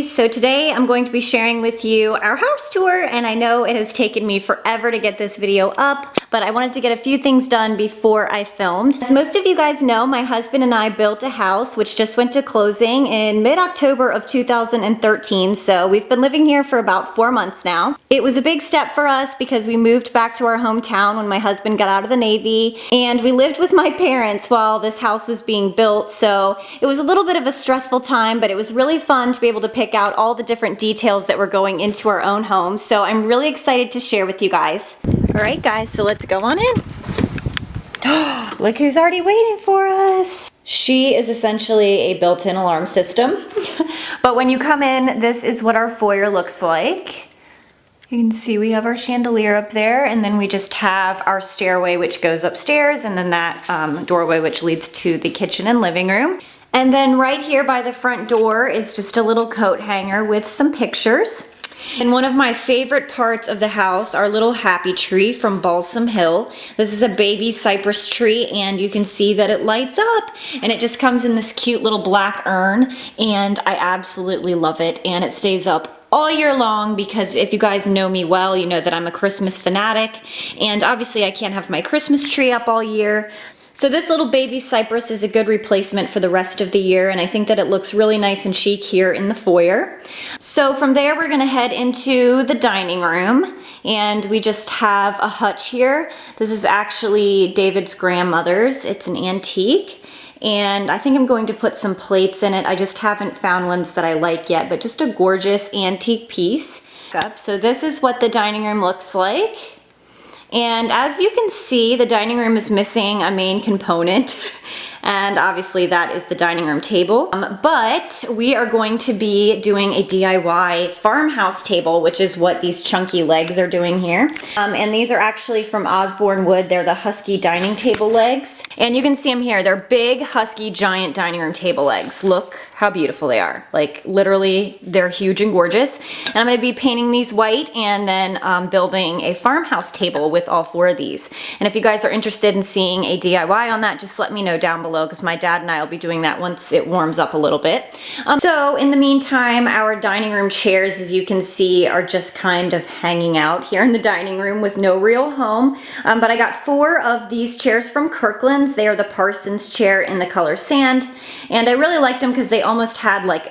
ladies. So today I'm going to be sharing with you our house tour, and I know it has taken me forever to get this video up, but I wanted to get a few things done before I filmed. As most of you guys know, my husband and I built a house which just went to closing in mid-October of 2013, so we've been living here for about 4 months now. It was a big step for us because we moved back to our hometown when my husband got out of the Navy, and we lived with my parents while this house was being built, so it was a little bit of a stressful time, but it was really fun to be able to pick out all the different details that were going into our own home, so I'm really excited to share with you guys. Alright guys, so let's go on in. Look who's already waiting for us. She is essentially a built-in alarm system. But when you come in, this is what our foyer looks like. You can see we have our chandelier up there, and then we just have our stairway which goes upstairs, and then that doorway which leads to the kitchen and living room. And then right here by the front door is just a little coat hanger with some pictures. And one of my favorite parts of the house, our little happy tree from Balsam Hill. This is a baby cypress tree, and you can see that it lights up, and it just comes in this cute little black urn, and I absolutely love it, and it stays up all year long because if you guys know me well, you know that I'm a Christmas fanatic, and obviously I can't have my Christmas tree up all year. So this little baby cypress is a good replacement for the rest of the year, and I think that it looks really nice and chic here in the foyer. So from there we're gonna head into the dining room, and we just have a hutch here. This is actually David's grandmother's. It's an antique, and I think I'm going to put some plates in it. I just haven't found ones that I like yet, but just a gorgeous antique piece. So this is what the dining room looks like. And as you can see, the dining room is missing a main component, and obviously that is the dining room table. But we are going to be doing a DIY farmhouse table, which is what these chunky legs are doing here. And these are actually from Osborne Wood. They're the Husky dining table legs. And you can see them here. They're big, Husky, giant dining room table legs. Look how beautiful they are. Like literally, they're huge and gorgeous. And I'm gonna be painting these white and then building a farmhouse table with all 4 of these. And if you guys are interested in seeing a DIY on that, just let me know down below, because my dad and I will be doing that once it warms up a little bit. So in the meantime, our dining room chairs, as you can see, are just kind of hanging out here in the dining room with no real home. But I got 4 of these chairs from Kirkland's. They are the Parsons chair in the color sand, and I really liked them because they almost had like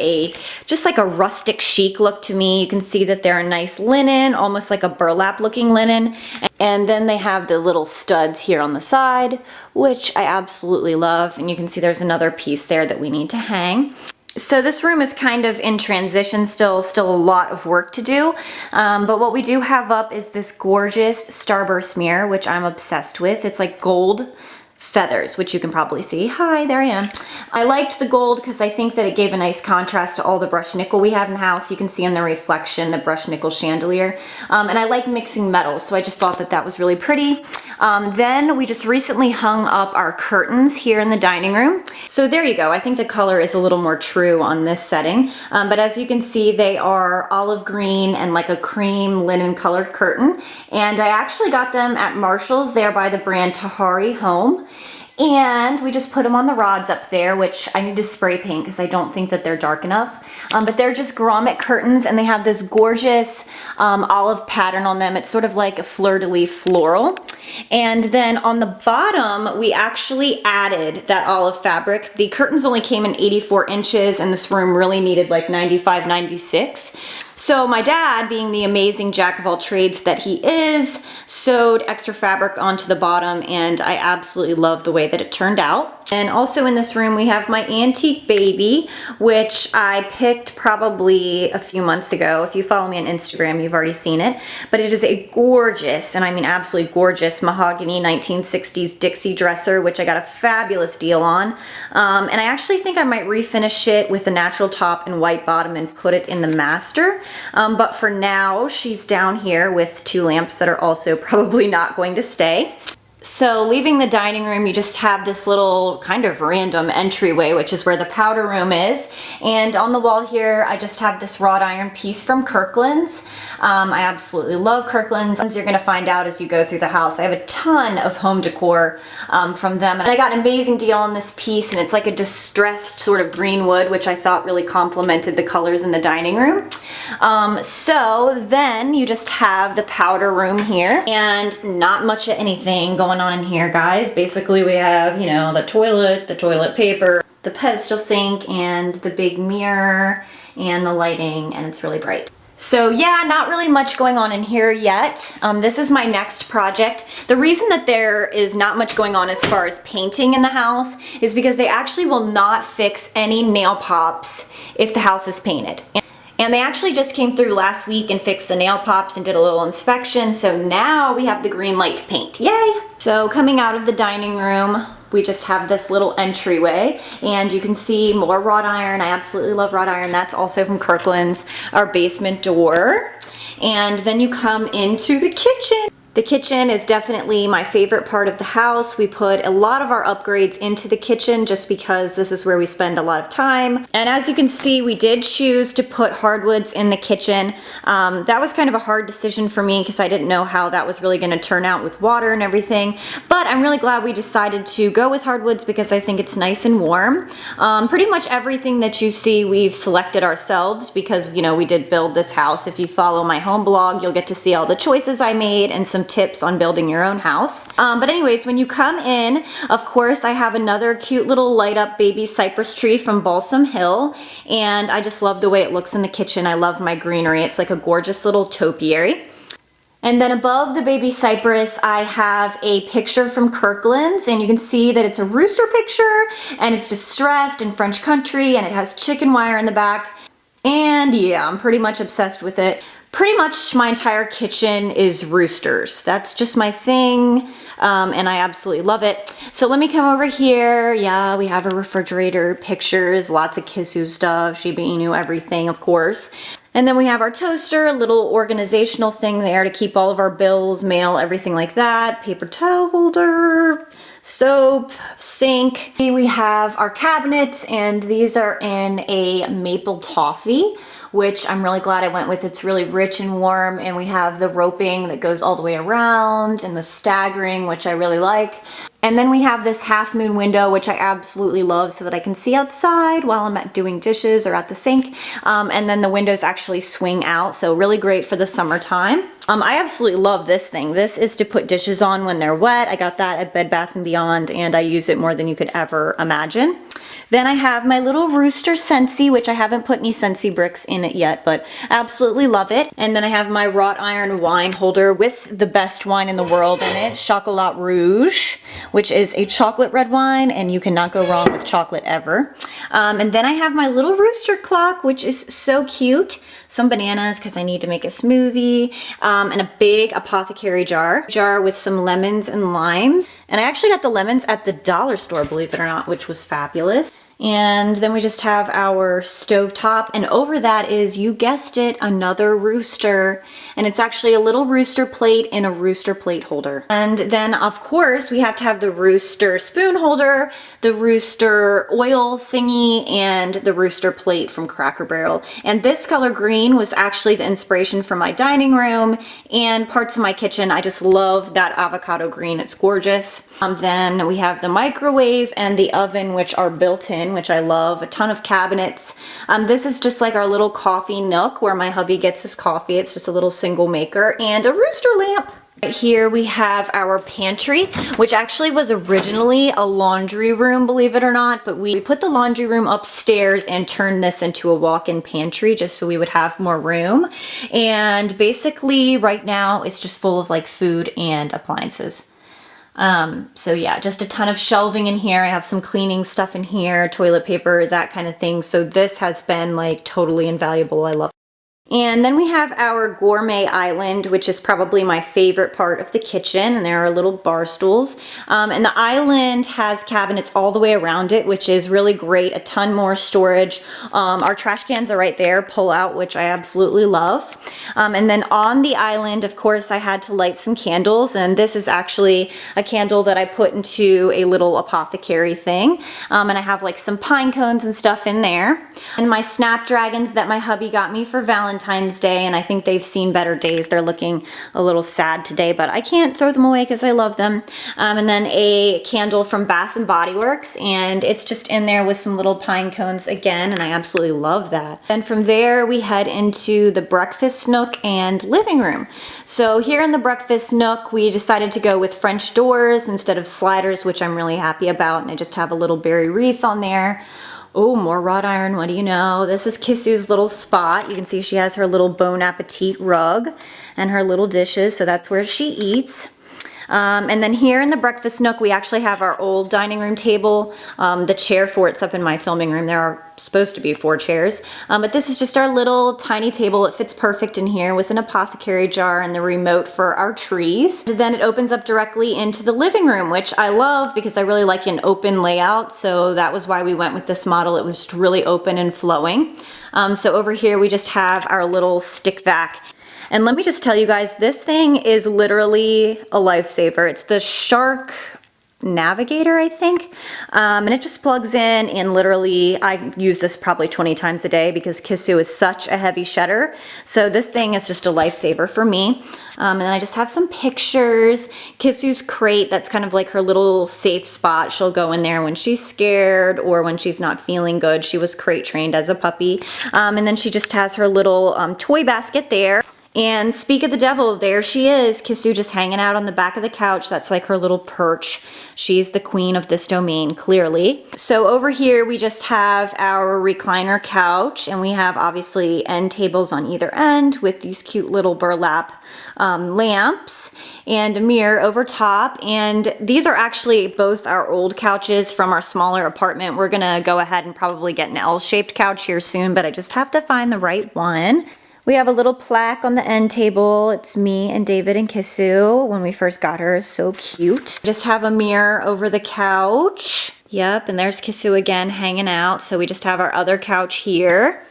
just like a rustic chic look to me. You can see that they're a nice linen, almost like a burlap looking linen. And then they have the little studs here on the side, which I absolutely love. And you can see there's another piece there that we need to hang. So this room is kind of in transition, still a lot of work to do. But what we do have up is this gorgeous starburst mirror, which I'm obsessed with. It's like gold feathers, which you can probably see. Hi, there I am. I liked the gold because I think that it gave a nice contrast to all the brushed nickel we have in the house. You can see in the reflection the brushed nickel chandelier. And I like mixing metals, so I just thought that that was really pretty. Then we just recently hung up our curtains here in the dining room. So there you go. I think the color is a little more true on this setting. But as you can see, they are olive green and like a cream linen colored curtain. And I actually got them at Marshall's. They are by the brand Tahari Home. And we just put them on the rods up there, which I need to spray paint because I don't think that they're dark enough. But they're just grommet curtains, and they have this gorgeous olive pattern on them. It's sort of like a fleur-de-lis floral. And then on the bottom, we actually added that olive fabric. The curtains only came in 84 inches, and this room really needed like 95, 96. So my dad, being the amazing jack of all trades that he is, sewed extra fabric onto the bottom, and I absolutely love the way that it turned out. And also in this room we have my antique baby, which I picked probably a few months ago. If you follow me on Instagram, you've already seen it. But it is a gorgeous, and I mean absolutely gorgeous, mahogany 1960s Dixie dresser, which I got a fabulous deal on. And I actually think I might refinish it with a natural top and white bottom and put it in the master. But for now, she's down here with 2 lamps that are also probably not going to stay. So leaving the dining room, you just have this little kind of random entryway, which is where the powder room is. And on the wall here, I just have this wrought iron piece from Kirkland's. I absolutely love Kirkland's. You're gonna find out as you go through the house. I have a ton of home decor from them. And I got an amazing deal on this piece, and it's like a distressed sort of green wood, which I thought really complemented the colors in the dining room. So then you just have the powder room here, and not much of anything going on in here, guys. Basically we have, you know, the toilet paper, the pedestal sink, and the big mirror, and the lighting, and it's really bright. So yeah, not really much going on in here yet. This is my next project. The reason that there is not much going on as far as painting in the house is because they actually will not fix any nail pops if the house is painted. And they actually just came through last week and fixed the nail pops and did a little inspection. So now we have the green light to paint. Yay! So coming out of the dining room, we just have this little entryway, and you can see more wrought iron. I absolutely love wrought iron. That's also from Kirkland's, our basement door. And then you come into the kitchen. The kitchen is definitely my favorite part of the house. We put a lot of our upgrades into the kitchen just because this is where we spend a lot of time. And as you can see, we did choose to put hardwoods in the kitchen. That was kind of a hard decision for me because I didn't know how that was really gonna turn out with water and everything. But I'm really glad we decided to go with hardwoods because I think it's nice and warm. Pretty much everything that you see we've selected ourselves because, you know, we did build this house. If you follow my home blog, you'll get to see all the choices I made and some tips on building your own house. But anyways, when you come in, of course, I have another cute little light up baby cypress tree from Balsam Hill, and I just love the way it looks in the kitchen. I love my greenery. It's like a gorgeous little topiary. And then above the baby cypress, I have a picture from Kirkland's, and you can see that it's a rooster picture, and it's distressed in French country, and it has chicken wire in the back. And yeah, I'm pretty much obsessed with it. Pretty much my entire kitchen is roosters. That's just my thing, and I absolutely love it. So let me come over here. Yeah, we have a refrigerator, pictures, lots of Kisu stuff, Shiba Inu, everything, of course. And then we have our toaster, a little organizational thing there to keep all of our bills, mail, everything like that. Paper towel holder, soap, sink. We have our cabinets, and these are in a maple toffee, which I'm really glad I went with. It's really rich and warm, and we have the roping that goes all the way around and the staggering, which I really like. And then we have this half moon window, which I absolutely love so that I can see outside while I'm doing dishes or at the sink. And then the windows actually swing out, so really great for the summertime. I absolutely love this thing. This is to put dishes on when they're wet. I got that at Bed Bath & Beyond, and I use it more than you could ever imagine. Then I have my little rooster Scentsy, which I haven't put any Scentsy bricks in it yet, but absolutely love it. And then I have my wrought iron wine holder with the best wine in the world in it, Chocolat Rouge, which is a chocolate red wine, and you cannot go wrong with chocolate ever. And then I have my little rooster clock, which is so cute. Some bananas because I need to make a smoothie, and a big apothecary jar with some lemons and limes. And I actually got the lemons at the dollar store, believe it or not, which was fabulous. And then we just have our stovetop, and over that is, you guessed it, another rooster. And it's actually a little rooster plate in a rooster plate holder. And then of course we have to have the rooster spoon holder, the rooster oil thingy, and the rooster plate from Cracker Barrel. And this color green was actually the inspiration for my dining room and parts of my kitchen. I just love that avocado green, it's gorgeous. Then we have the microwave and the oven, which are built in, which I love. A ton of cabinets. This is just like our little coffee nook where my hubby gets his coffee. It's just a little single maker, and a rooster lamp. Right here we have our pantry, which actually was originally a laundry room, believe it or not, but we put the laundry room upstairs and turned this into a walk-in pantry just so we would have more room. And basically right now it's just full of like food and appliances. So yeah, just a ton of shelving in here. I have some cleaning stuff in here, toilet paper, that kind of thing. So this has been like totally invaluable. I love it. And then we have our gourmet island, which is probably my favorite part of the kitchen. And there are little bar stools. And the island has cabinets all the way around it, which is really great. A ton more storage. Our trash cans are right there, pull out, which I absolutely love. And then on the island, of course, I had to light some candles. And this is actually a candle that I put into a little apothecary thing. And I have like some pine cones and stuff in there. And my snapdragons that my hubby got me for Valentine's Day, and I think they've seen better days. They're looking a little sad today, but I can't throw them away because I love them. And then a candle from Bath and Body Works, and it's just in there with some little pine cones again, and I absolutely love that. And from there we head into the breakfast nook and living room. So here in the breakfast nook, we decided to go with French doors instead of sliders, which I'm really happy about, and I just have a little berry wreath on there. Oh, more wrought iron, what do you know? This is Kisu's little spot. You can see she has her little Bon Appetit rug and her little dishes, so that's where she eats. And then here in the breakfast nook, we actually have our old dining room table. The chair for it's up in my filming room. There are supposed to be 4 chairs. But this is just our little tiny table. It fits perfect in here with an apothecary jar and the remote for our trees. And then it opens up directly into the living room, which I love because I really like an open layout. So that was why we went with this model. It was just really open and flowing. So over here, we just have our little stick vac. And let me just tell you guys, this thing is literally a lifesaver. It's the Shark Navigator, I think. And it just plugs in, and literally I use this probably 20 times a day because Kisu is such a heavy shedder. So this thing is just a lifesaver for me. And then I just have some pictures. Kisu's crate, that's kind of like her little safe spot. She'll go in there when she's scared or when she's not feeling good. She was crate trained as a puppy. And then she just has her little toy basket there. And speak of the devil, there she is, Kisu just hanging out on the back of the couch. That's like her little perch. She's the queen of this domain, clearly. So over here, we just have our recliner couch, and we have obviously end tables on either end with these cute little burlap lamps and a mirror over top. And these are actually both our old couches from our smaller apartment. We're gonna go ahead and probably get an L-shaped couch here soon, but I just have to find the right one. We have a little plaque on the end table. It's me and David and Kisu when we first got her. So cute. Just have a mirror over the couch. Yep, and there's Kisu again hanging out. So we just have our other couch here.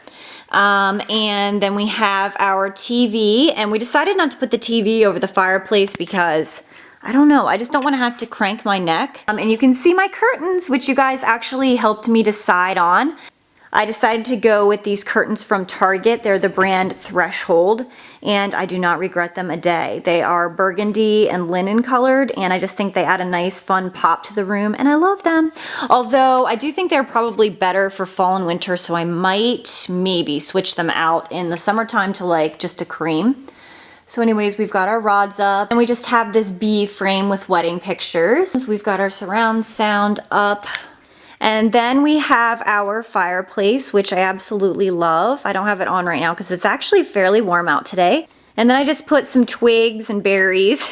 And then we have our TV. And we decided not to put the TV over the fireplace because I don't know, I just don't want to have to crank my neck. And you can see my curtains, which you guys actually helped me decide on. I decided to go with these curtains from Target. They're the brand Threshold, and I do not regret them a day. They are burgundy and linen colored, and I just think they add a nice fun pop to the room, and I love them. Although I do think they're probably better for fall and winter, so I might maybe switch them out in the summertime to like just a cream. So anyways, we've got our rods up, and we just have this bee frame with wedding pictures. We've got our surround sound up. And then we have our fireplace, which I absolutely love. I don't have it on right now because it's actually fairly warm out today. And then I just put some twigs and berries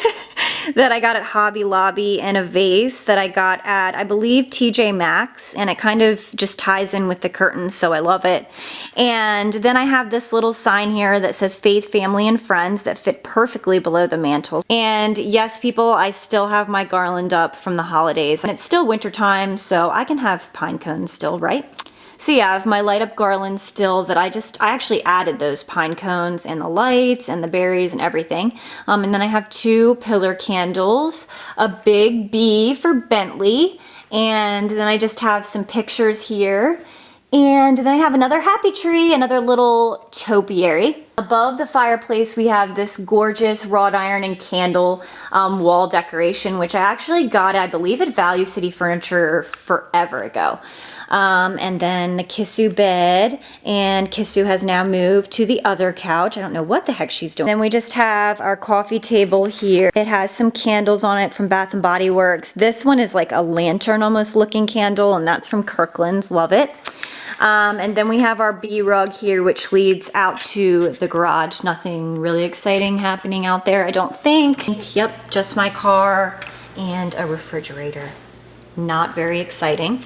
that I got at Hobby Lobby in a vase that I got at, I believe, TJ Maxx. And it kind of just ties in with the curtains, so I love it. And then I have this little sign here that says Faith, Family, and Friends that fit perfectly below the mantle. And yes, people, I still have my garland up from the holidays. And it's still wintertime, so I can have pine cones still, right? So yeah, I have my light up garland still that I actually added those pine cones and the lights and the berries and everything. And then I have 2 pillar candles, a big bee for Bentley, and then I just have some pictures here. And then I have another happy tree, another little topiary. Above the fireplace, we have this gorgeous wrought iron and candle wall decoration, which I actually got, I believe, at Value City Furniture forever ago. And then the Kisu bed, and Kisu has now moved to the other couch. I don't know what the heck she's doing. Then we just have our coffee table here. It has some candles on it from Bath and Body Works. This one is like a lantern almost looking candle, and that's from Kirkland's. Love it. And then we have our bee rug here, which leads out to the garage. Nothing really exciting happening out there, I don't think. Yep, just my car and a refrigerator. Not very exciting.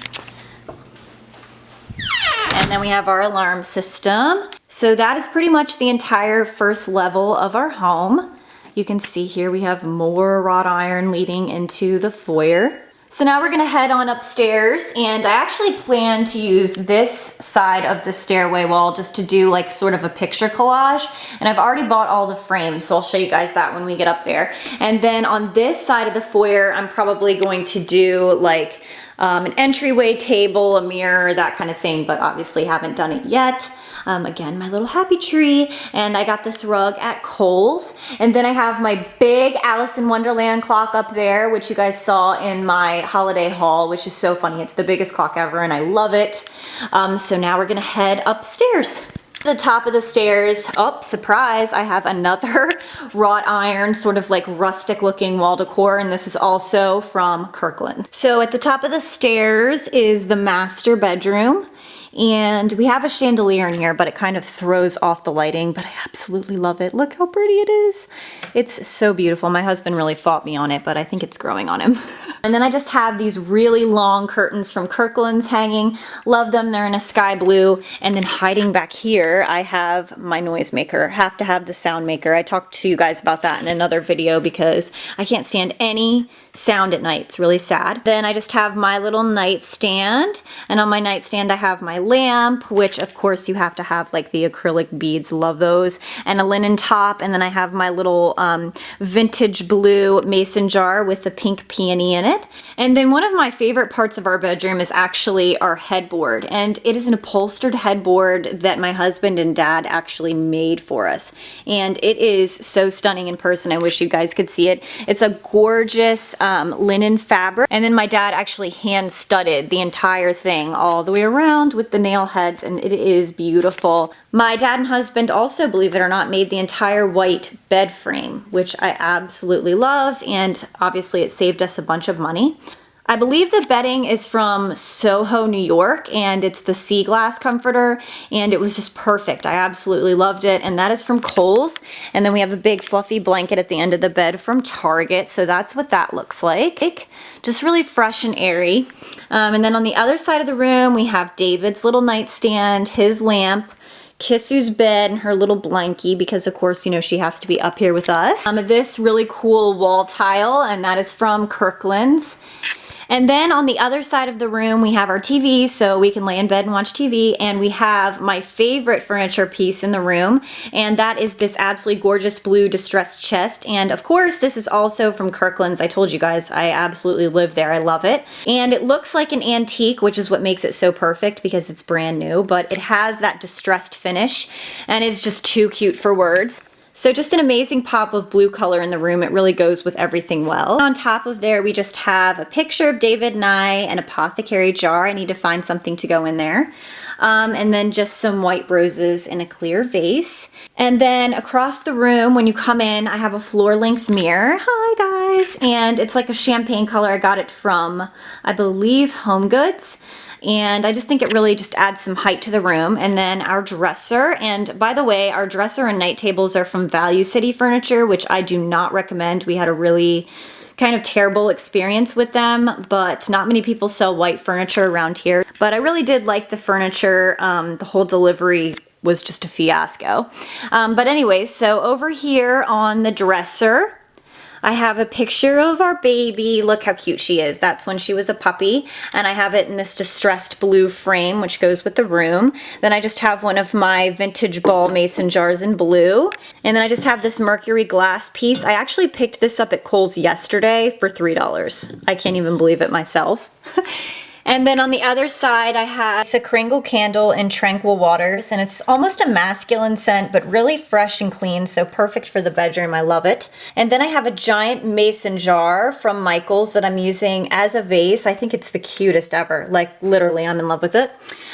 And then we have our alarm system. So that is pretty much the entire first level of our home. You can see here we have more wrought iron leading into the foyer. So now we're gonna head on upstairs, and I actually plan to use this side of the stairway wall just to do like sort of a picture collage. And I've already bought all the frames, so I'll show you guys that when we get up there. And then on this side of the foyer, I'm probably going to do like an entryway table, a mirror, that kind of thing, but obviously haven't done it yet. Again, my little happy tree, and I got this rug at Kohl's. And then I have my big Alice in Wonderland clock up there, which you guys saw in my holiday haul, which is so funny. It's the biggest clock ever, and I love it. So now we're gonna head upstairs. The top of the stairs, oh, surprise, I have another wrought iron, sort of like rustic looking wall decor, and this is also from Kirkland. So at the top of the stairs is the master bedroom. And we have a chandelier in here, but it kind of throws off the lighting, but I absolutely love it. Look how pretty it is. It's so beautiful. My husband really fought me on it, but I think it's growing on him. And then I just have these really long curtains from Kirkland's hanging. Love them. They're in a sky blue. And then hiding back here, I have my noisemaker. Have to have the sound maker. I talked to you guys about that in another video because I can't stand any sound at night. It's really sad. Then I just have my little nightstand, and on my nightstand I have my lamp, which of course you have to have like the acrylic beads, love those, and a linen top. And then I have my little vintage blue mason jar with the pink peony in it. And then one of my favorite parts of our bedroom is actually our headboard, and it is an upholstered headboard that my husband and dad actually made for us, and it is so stunning in person. I wish you guys could see it. It's a gorgeous linen fabric, and then my dad actually hand studded the entire thing all the way around with the nail heads, and it is beautiful. My dad and husband also, believe it or not, made the entire white bed frame, which I absolutely love, and obviously it saved us a bunch of money. I believe the bedding is from Soho, New York, and it's the sea glass comforter, and it was just perfect. I absolutely loved it, and that is from Kohl's. And then we have a big fluffy blanket at the end of the bed from Target, so that's what that looks like. Just really fresh and airy. And then on the other side of the room, we have David's little nightstand, his lamp, Kissu's bed, and her little blankie, because of course, you know, she has to be up here with us. This really cool wall tile, and that is from Kirkland's. And then on the other side of the room, we have our TV, so we can lay in bed and watch TV. And we have my favorite furniture piece in the room, and that is this absolutely gorgeous blue distressed chest. And of course, this is also from Kirkland's. I told you guys, I absolutely live there. I love it. And it looks like an antique, which is what makes it so perfect because it's brand new, but it has that distressed finish, and it's just too cute for words. So just an amazing pop of blue color in the room. It really goes with everything well. On top of there, we just have a picture of David and I, an apothecary jar. I need to find something to go in there. And then just some white roses in a clear vase. And then across the room, when you come in, I have a floor-length mirror. Hi guys! And it's like a champagne color. I got it from, I believe, Home Goods. And I just think it really just adds some height to the room. And then our dresser, and by the way, our dresser and night tables are from Value City Furniture, which I do not recommend. We had a really kind of terrible experience with them, but not many people sell white furniture around here. But I really did like the furniture. The whole delivery was just a fiasco. But anyways, so over here on the dresser, I have a picture of our baby. Look how cute she is. That's when she was a puppy. And I have it in this distressed blue frame, which goes with the room. Then I just have one of my vintage ball mason jars in blue. And then I just have this mercury glass piece. I actually picked this up at Kohl's yesterday for $3. I can't even believe it myself. And then on the other side, I have a Kringle candle in Tranquil Waters, and it's almost a masculine scent, but really fresh and clean, so perfect for the bedroom. I love it. And then I have a giant mason jar from Michael's that I'm using as a vase. I think it's the cutest ever. Like, literally, I'm in love with it.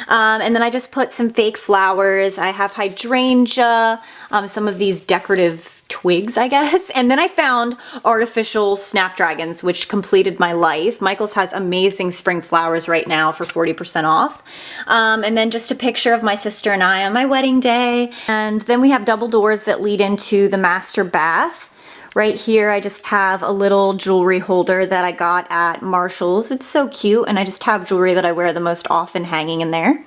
And then I just put some fake flowers. I have hydrangea, some of these decorative twigs, I guess. And then I found artificial snapdragons, which completed my life. Michael's has amazing spring flowers right now for 40% off. And then just a picture of my sister and I on my wedding day. And then we have double doors that lead into the master bath. Right here, I just have a little jewelry holder that I got at Marshall's. It's so cute, and I just have jewelry that I wear the most often hanging in there.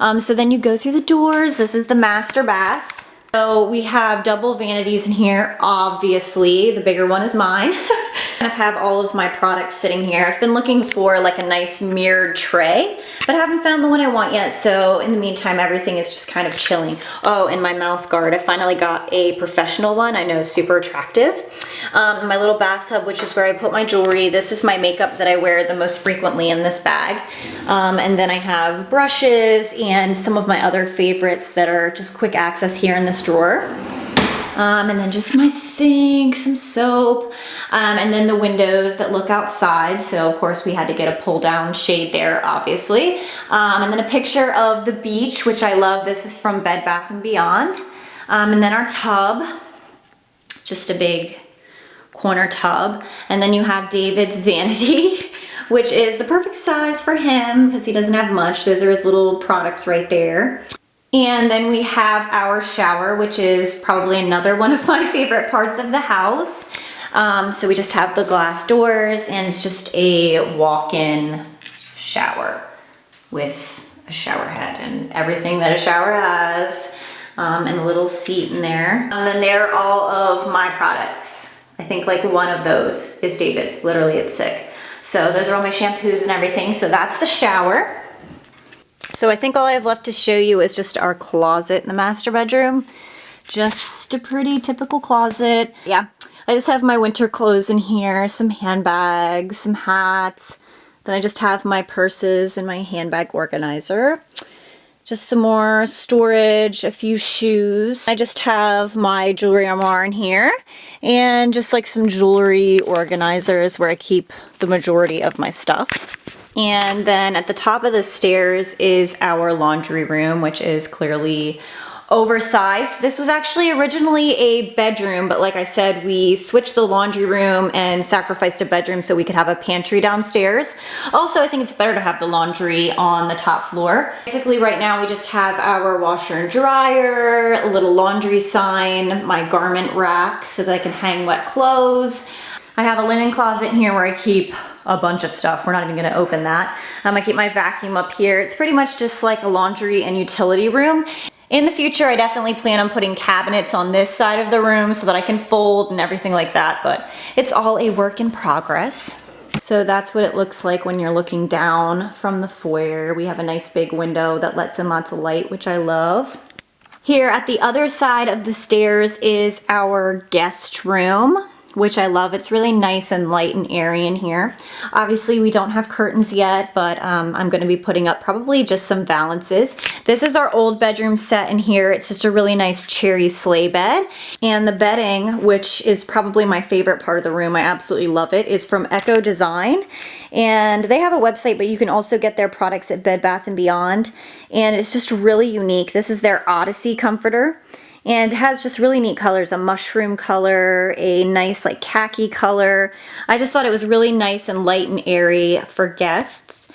So then you go through the doors. This is the master bath. So we have double vanities in here, obviously. The bigger one is mine. I have all of my products sitting here. I've been looking for like a nice mirrored tray, but I haven't found the one I want yet. So in the meantime, everything is just kind of chilling. Oh, and my mouth guard. I finally got a professional one. I know, super attractive. My little bathtub, which is where I put my jewelry. This is my makeup that I wear the most frequently in this bag. And then I have brushes and some of my other favorites that are just quick access here in this drawer. And then just my sink, some soap, and then the windows that look outside. So of course we had to get a pull down shade there, obviously. And then a picture of the beach, which I love. This is from Bed Bath & Beyond. And then our tub, just a big corner tub. And then you have David's vanity, which is the perfect size for him because he doesn't have much. Those are his little products right there. And then we have our shower, which is probably another one of my favorite parts of the house. So we just have the glass doors and it's just a walk-in shower with a shower head and everything that a shower has, and a little seat in there. And then there are all of my products. I think like one of those is David's. Literally, it's sick. So those are all my shampoos and everything. So that's the shower. So I think all I have left to show you is just our closet in the master bedroom. Just a pretty typical closet. Yeah, I just have my winter clothes in here, some handbags, some hats. Then I just have my purses and my handbag organizer. Just some more storage, a few shoes. I just have my jewelry armoire in here and just like some jewelry organizers where I keep the majority of my stuff. And then at the top of the stairs is our laundry room, which is clearly oversized. This was actually originally a bedroom, but like I said, we switched the laundry room and sacrificed a bedroom so we could have a pantry downstairs. Also, I think it's better to have the laundry on the top floor. Basically right now we just have our washer and dryer, a little laundry sign, my garment rack so that I can hang wet clothes. I have a linen closet in here where I keep a bunch of stuff. We're not even gonna open that. I keep my vacuum up here. It's pretty much just like a laundry and utility room. In the future, I definitely plan on putting cabinets on this side of the room so that I can fold and everything like that, but it's all a work in progress. So that's what it looks like when you're looking down from the foyer. We have a nice big window that lets in lots of light, which I love. Here at the other side of the stairs is our guest room, which I love. It's really nice and light and airy in here. Obviously we don't have curtains yet, but I'm gonna be putting up probably just some valances. This is our old bedroom set in here. It's just a really nice cherry sleigh bed. And the bedding, which is probably my favorite part of the room, I absolutely love it, is from Echo Design. And they have a website, but you can also get their products at Bed Bath & Beyond. And it's just really unique. This is their Odyssey comforter. And it has just really neat colors, a mushroom color, a nice like khaki color. I just thought it was really nice and light and airy for guests.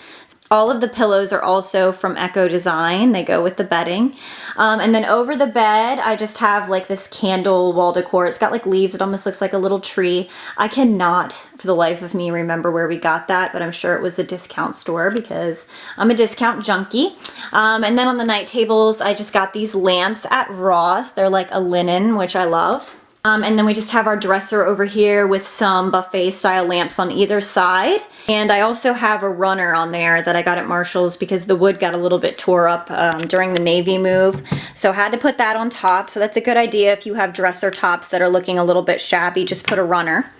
All of the pillows are also from Echo Design. They go with the bedding. And then over the bed, I just have like this candle wall decor. It's got like leaves. It almost looks like a little tree. I cannot, for the life of me, remember where we got that, but I'm sure it was a discount store because I'm a discount junkie. And then on the night tables, I just got these lamps at Ross. They're like a linen, which I love. And then we just have our dresser over here with some buffet style lamps on either side. And I also have a runner on there that I got at Marshall's because the wood got a little bit tore up during the Navy move. So I had to put that on top. So that's a good idea if you have dresser tops that are looking a little bit shabby, just put a runner.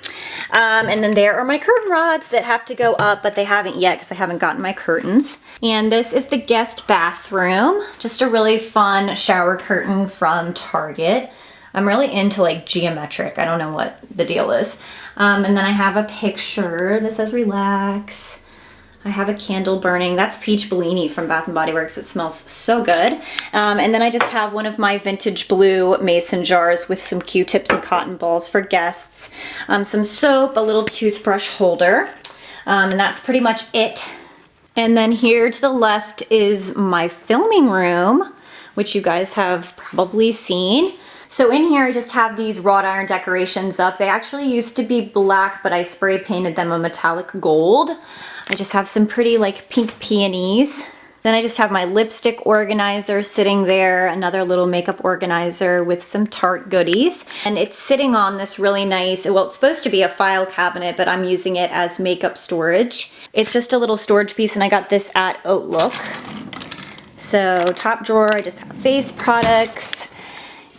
And then there are my curtain rods that have to go up, but they haven't yet because I haven't gotten my curtains. And this is the guest bathroom. Just a really fun shower curtain from Target. I'm really into like geometric. I don't know what the deal is. And then I have a picture that says relax. I have a candle burning. That's Peach Bellini from Bath & Body Works. It smells so good. And then I just have one of my vintage blue mason jars with some Q-tips and cotton balls for guests. Some soap, a little toothbrush holder. And that's pretty much it. And then here to the left is my filming room, which you guys have probably seen. So in here I just have these wrought iron decorations up. They actually used to be black, but I spray painted them a metallic gold. I just have some pretty like pink peonies Then I just have my lipstick organizer sitting there, another little makeup organizer with some Tarte goodies. And it's sitting on this really nice, well, it's supposed to be a file cabinet, but I'm using it as makeup storage. It's just a little storage piece, and I got this at Outlook. So top drawer, I just have face products.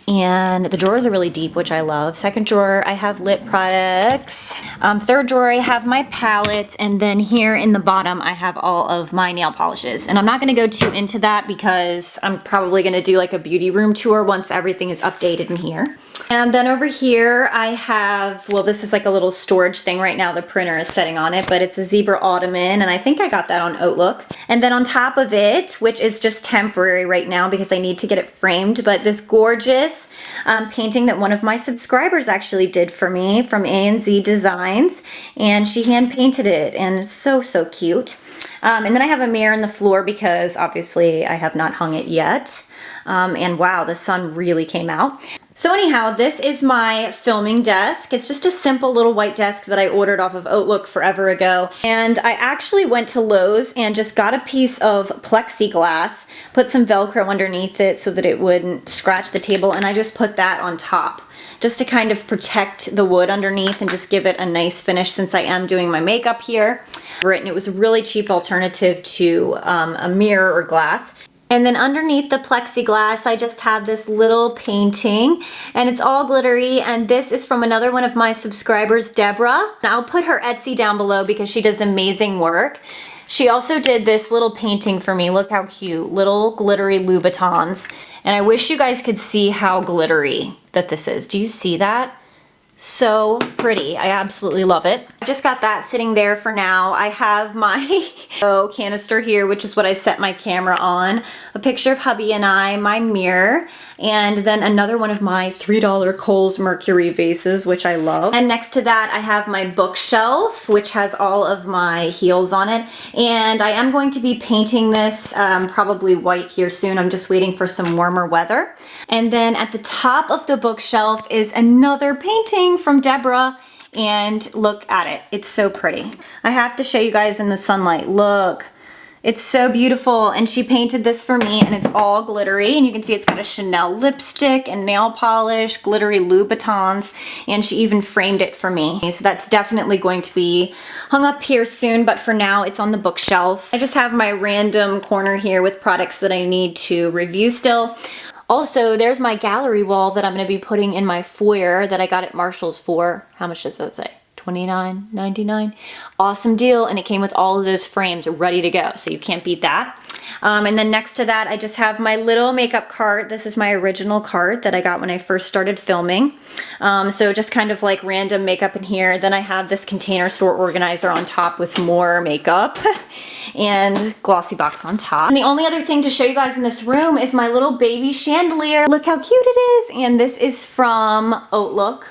And the drawers are really deep, which I love. Second drawer, I have lip products. Third drawer, I have my palettes. And then here in the bottom, I have all of my nail polishes. And I'm not gonna go too into that because I'm probably gonna do like a beauty room tour once everything is updated in here. And then over here, I have, well, this is like a little storage thing right now. The printer is sitting on it, but it's a zebra ottoman, and I think I got that on Outlook. And then on top of it, which is just temporary right now because I need to get it framed, but this gorgeous painting that one of my subscribers actually did for me from A&Z Designs, and she hand painted it, and it's so, so cute. And then I have a mirror in the floor because obviously I have not hung it yet. And wow, the sun really came out. So anyhow, this is my filming desk. It's just a simple little white desk that I ordered off of Outlook forever ago. And I actually went to Lowe's and just got a piece of plexiglass, put some Velcro underneath it so that it wouldn't scratch the table, and I just put that on top just to kind of protect the wood underneath and just give it a nice finish since I am doing my makeup here. And it was a really cheap alternative to a mirror or glass. And then underneath the plexiglass, I just have this little painting, and it's all glittery, and this is from another one of my subscribers, Debra. I'll put her Etsy down below because she does amazing work. She also did this little painting for me. Look how cute, little glittery Louboutins. And I wish you guys could see how glittery that this is. Do you see that? So pretty. I absolutely love it. I just got that sitting there for now. I have my canister here, which is what I set my camera on. A picture of hubby and I, my mirror, and then another one of my $3 Kohl's Mercury vases, which I love. And next to that, I have my bookshelf, which has all of my heels on it. And I am going to be painting this probably white here soon. I'm just waiting for some warmer weather. And then at the top of the bookshelf is another painting from Debra, and look at it. It's so pretty. I have to show you guys in the sunlight. Look. It's so beautiful, and she painted this for me, and it's all glittery, and you can see it's got a Chanel lipstick and nail polish, glittery Louboutins, and she even framed it for me. So that's definitely going to be hung up here soon, but for now it's on the bookshelf. I just have my random corner here with products that I need to review still. Also, there's my gallery wall that I'm going to be putting in my foyer that I got at Marshall's for, how much does that say? $29.99. Awesome deal, and it came with all of those frames ready to go, so you can't beat that. And then next to that, I just have my little makeup cart. This is my original cart that I got when I first started filming. So just kind of like random makeup in here. Then I have this container store organizer on top with more makeup and glossy box on top. And the only other thing to show you guys in this room is my little baby chandelier. Look how cute it is. And this is from Outlook.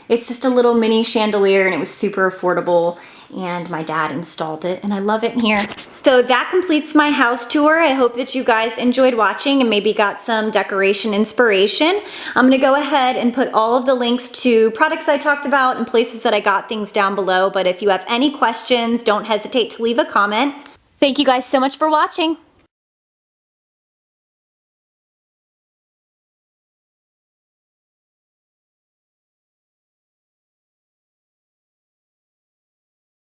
It's just a little mini chandelier, and it was super affordable, and my dad installed it, and I love it in here. So that completes my house tour. I hope that you guys enjoyed watching and maybe got some decoration inspiration. I'm gonna go ahead and put all of the links to products I talked about and places that I got things down below, but if you have any questions, don't hesitate to leave a comment. Thank you guys so much for watching.